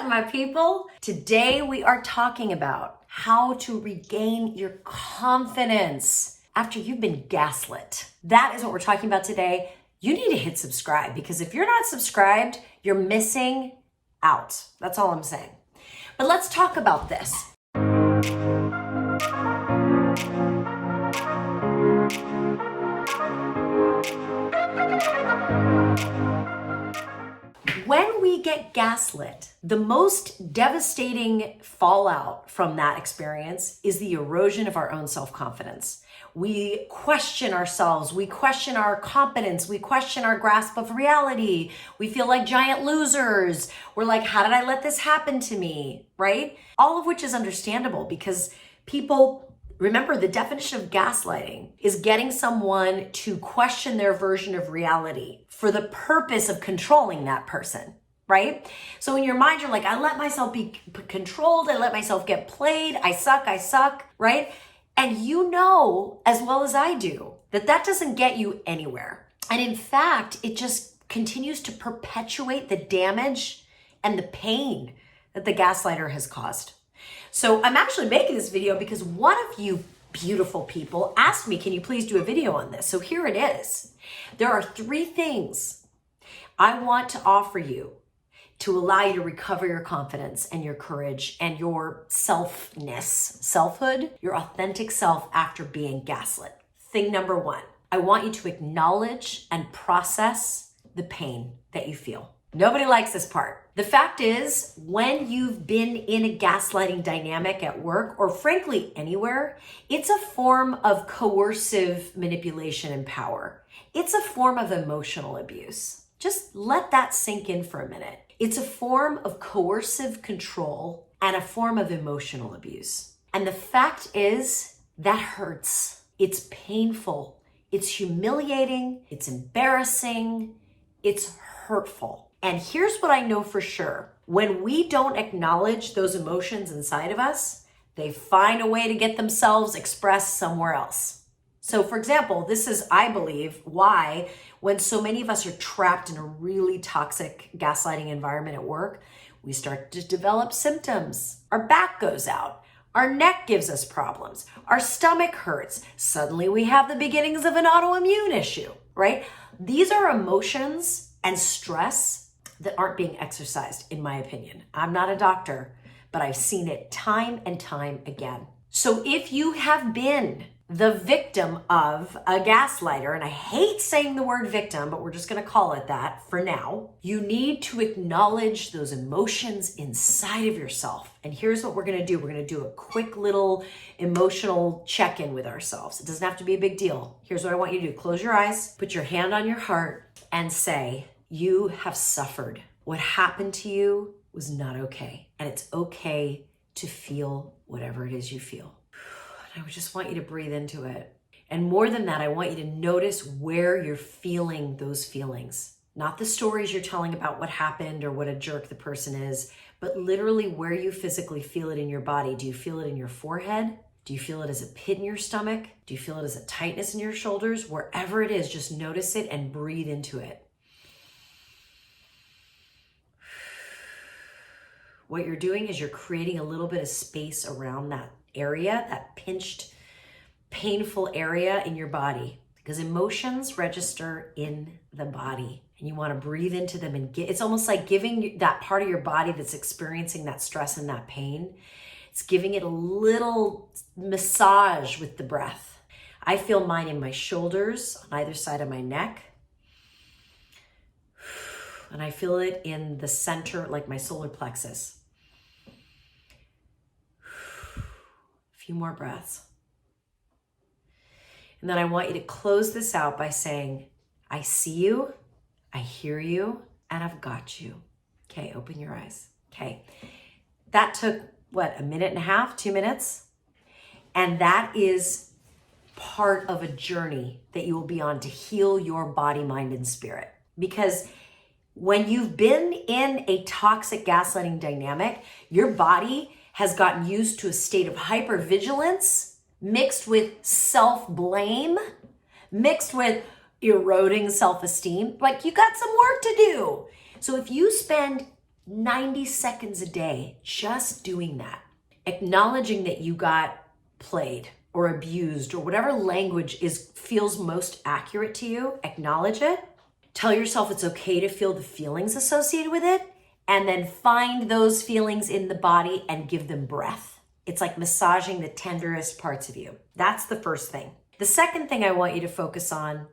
up, my people? Today we are talking about how to regain your confidence after you've been gaslit. That is what we're talking about today. You need to hit subscribe because if you're not subscribed, you're missing out. That's all I'm saying. But let's talk about this. When we get gaslit, the most devastating fallout from that experience is the erosion of our own self-confidence. We question ourselves, we question our competence, we question our grasp of reality. We feel like giant losers. We're like, how did I let this happen to me, right? All of which is understandable because people, remember the definition of gaslighting is getting someone to question their version of reality for the purpose of controlling that person, right? So in your mind, you're like, I let myself be controlled. I let myself get played. I suck, right? And you know, as well as I do, that that doesn't get you anywhere. And in fact, it just continues to perpetuate the damage and the pain that the gaslighter has caused. So I'm actually making this video because one of you beautiful people asked me, can you please do a video on this? So here it is. There are 3 things I want to offer you to allow you to recover your confidence and your courage and your selfhood, your authentic self after being gaslit. Thing number 1, I want you to acknowledge and process the pain that you feel. Nobody likes this part. The fact is, when you've been in a gaslighting dynamic at work, or frankly anywhere, it's a form of coercive manipulation and power. It's a form of emotional abuse. Just let that sink in for a minute. It's a form of coercive control and a form of emotional abuse. And the fact is, that hurts. It's painful. It's humiliating. It's embarrassing. It's hurtful. And here's what I know for sure. When we don't acknowledge those emotions inside of us, they find a way to get themselves expressed somewhere else. So for example, this is, I believe, why when so many of us are trapped in a really toxic gaslighting environment at work, we start to develop symptoms. Our back goes out. Our neck gives us problems. Our stomach hurts. Suddenly we have the beginnings of an autoimmune issue, right? These are emotions and stress that aren't being exercised, in my opinion. I'm not a doctor, but I've seen it time and time again. So if you have been the victim of a gaslighter, and I hate saying the word victim, but we're just gonna call it that for now, you need to acknowledge those emotions inside of yourself. And here's what we're gonna do. We're gonna do a quick little emotional check-in with ourselves. It doesn't have to be a big deal. Here's what I want you to do. Close your eyes, put your hand on your heart, and say, you have suffered. What happened to you was not okay. And it's okay to feel whatever it is you feel. I just want you to breathe into it. And more than that, I want you to notice where you're feeling those feelings. Not the stories you're telling about what happened or what a jerk the person is, but literally where you physically feel it in your body. Do you feel it in your forehead? Do you feel it as a pit in your stomach? Do you feel it as a tightness in your shoulders? Wherever it is, just notice it and breathe into it. What you're doing is you're creating a little bit of space around that area, that pinched, painful area in your body, because emotions register in the body and you want to breathe into them and it's almost like giving that part of your body that's experiencing that stress and that pain, it's giving it a little massage with the breath. I feel mine in my shoulders on either side of my neck. And I feel it in the center, like my solar plexus. Few more breaths. And then I want you to close this out by saying, I see you, I hear you, and I've got you. Okay, open your eyes. Okay, that took, what, 1.5 minutes, 2 minutes? And that is part of a journey that you will be on to heal your body, mind, and spirit. Because when you've been in a toxic gaslighting dynamic, your body has gotten used to a state of hypervigilance mixed with self-blame, mixed with eroding self-esteem. Like, you got some work to do. So if you spend 90 seconds a day, just doing that. Acknowledging that you got played or abused or whatever language feels most accurate to you, acknowledge it. Tell yourself it's okay to feel the feelings associated with it, and then find those feelings in the body and give them breath. It's like massaging the tenderest parts of you. That's the first thing. The second thing I want you to focus on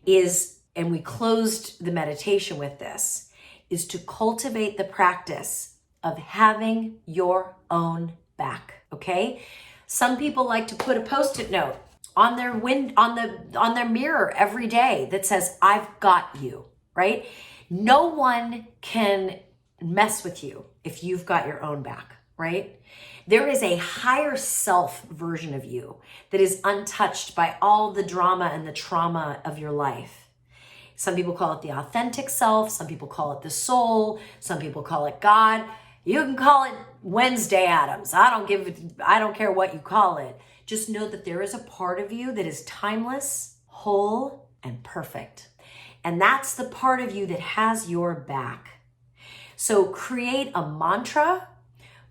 is, and we closed the meditation with this, is to cultivate the practice of having your own back, okay? Some people like to put a Post-it note on their on their mirror every day that says, I've got you, right? No one can mess with you if you've got your own back, right? There is a higher self version of you that is untouched by all the drama and the trauma of your life. Some people call it the authentic self. Some people call it the soul. Some people call it God. You can call it Wednesday Addams. I don't care what you call it. Just know that there is a part of you that is timeless, whole, and perfect. And that's the part of you that has your back. So create a mantra,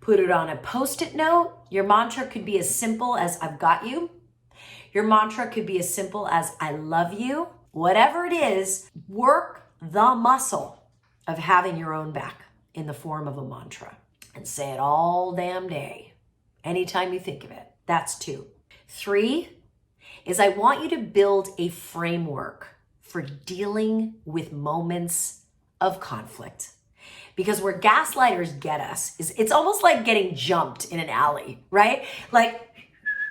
put it on a Post-it note. Your mantra could be as simple as I've got you. Your mantra could be as simple as I love you. Whatever it is, work the muscle of having your own back in the form of a mantra and say it all damn day, anytime you think of it. That's 2. 3 is I want you to build a framework for dealing with moments of conflict. Because where gaslighters get us is it's almost like getting jumped in an alley, right? Like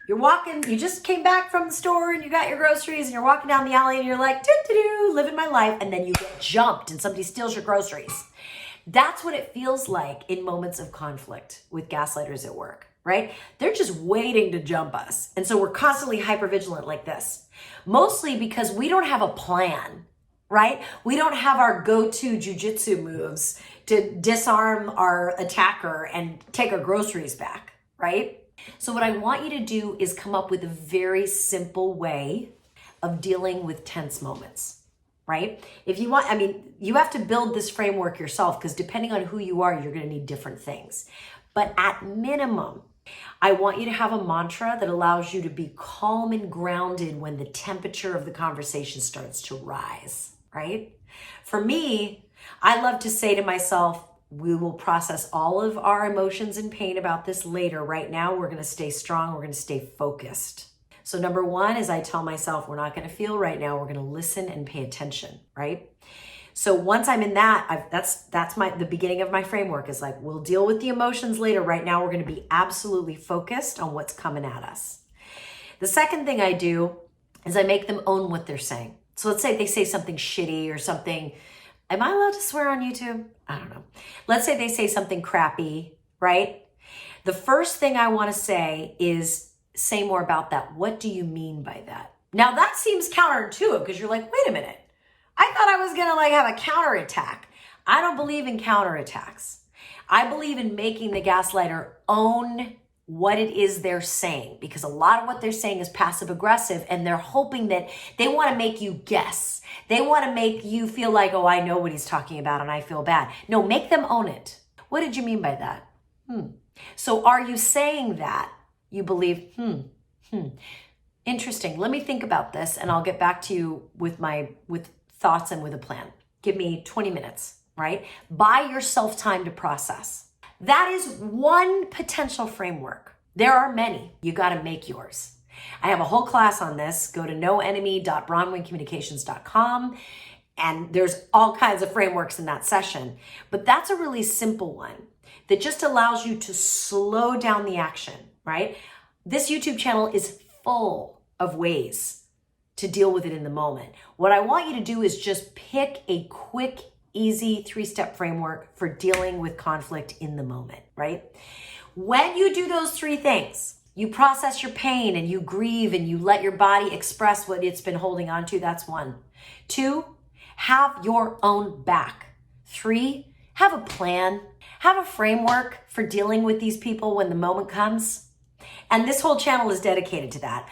you're walking, you just came back from the store and you got your groceries and you're walking down the alley and you're like, living my life. And then you get jumped and somebody steals your groceries. That's what it feels like in moments of conflict with gaslighters at work, right? They're just waiting to jump us. And so we're constantly hypervigilant like this, mostly because we don't have a plan, right? We don't have our go-to jujitsu moves to disarm our attacker and take our groceries back, right? So what I want you to do is come up with a very simple way of dealing with tense moments, right? If you want, you have to build this framework yourself because depending on who you are, you're going to need different things. But at minimum, I want you to have a mantra that allows you to be calm and grounded when the temperature of the conversation starts to rise, right? For me, I love to say to myself, we will process all of our emotions and pain about this later. Right now, we're going to stay strong. We're going to stay focused. So number 1 is I tell myself, we're not going to feel right now. We're going to listen and pay attention, right? So once I'm in that, that's the beginning of my framework is like, we'll deal with the emotions later. Right now, we're going to be absolutely focused on what's coming at us. The second thing I do is I make them own what they're saying. So let's say they say something shitty or something. Am I allowed to swear on YouTube? I don't know. Let's say they say something crappy, right? The first thing I want to say is say more about that. What do you mean by that? Now that seems counterintuitive because you're like, wait a minute. I thought I was going to have a counterattack. I don't believe in counterattacks. I believe in making the gaslighter own what it is they're saying, because a lot of what they're saying is passive aggressive and they're hoping that they want to make you guess. They want to make you feel like, oh, I know what he's talking about and I feel bad. No, make them own it. What did you mean by that? So are you saying that you believe, interesting. Let me think about this and I'll get back to you with thoughts and with a plan. Give me 20 minutes, right? Buy yourself time to process. That is one potential framework. There are many. You got to make yours. I have a whole class on this. Go to noenemy.bronwyncommunications.com and there's all kinds of frameworks in that session. But that's a really simple one that just allows you to slow down the action, right? This YouTube channel is full of ways to deal with it in the moment. What I want you to do is just pick a quick, easy 3-step framework for dealing with conflict in the moment, right? When you do those 3 things, you process your pain and you grieve and you let your body express what it's been holding on to. That's 1. 2, have your own back. 3, have a plan. Have a framework for dealing with these people when the moment comes. And this whole channel is dedicated to that.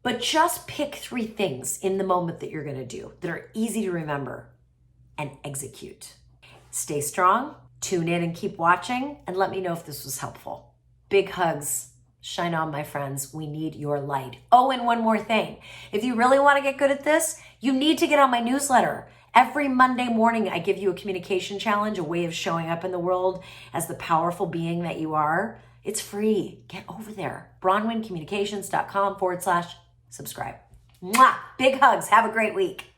But just pick 3 things in the moment that you're going to do that are easy to remember and execute. Stay strong, Tune in and keep watching and let me know if this was helpful. Big hugs. Shine on, my friends. We need your light. Oh, and one more thing. If you really want to get good at this, you need to get on my newsletter. Every Monday morning, I give you a communication challenge, a way of showing up in the world as the powerful being that you are. It's free. Get over there. BronwynCommunications.com/subscribe. Mwah! Big hugs. Have a great week.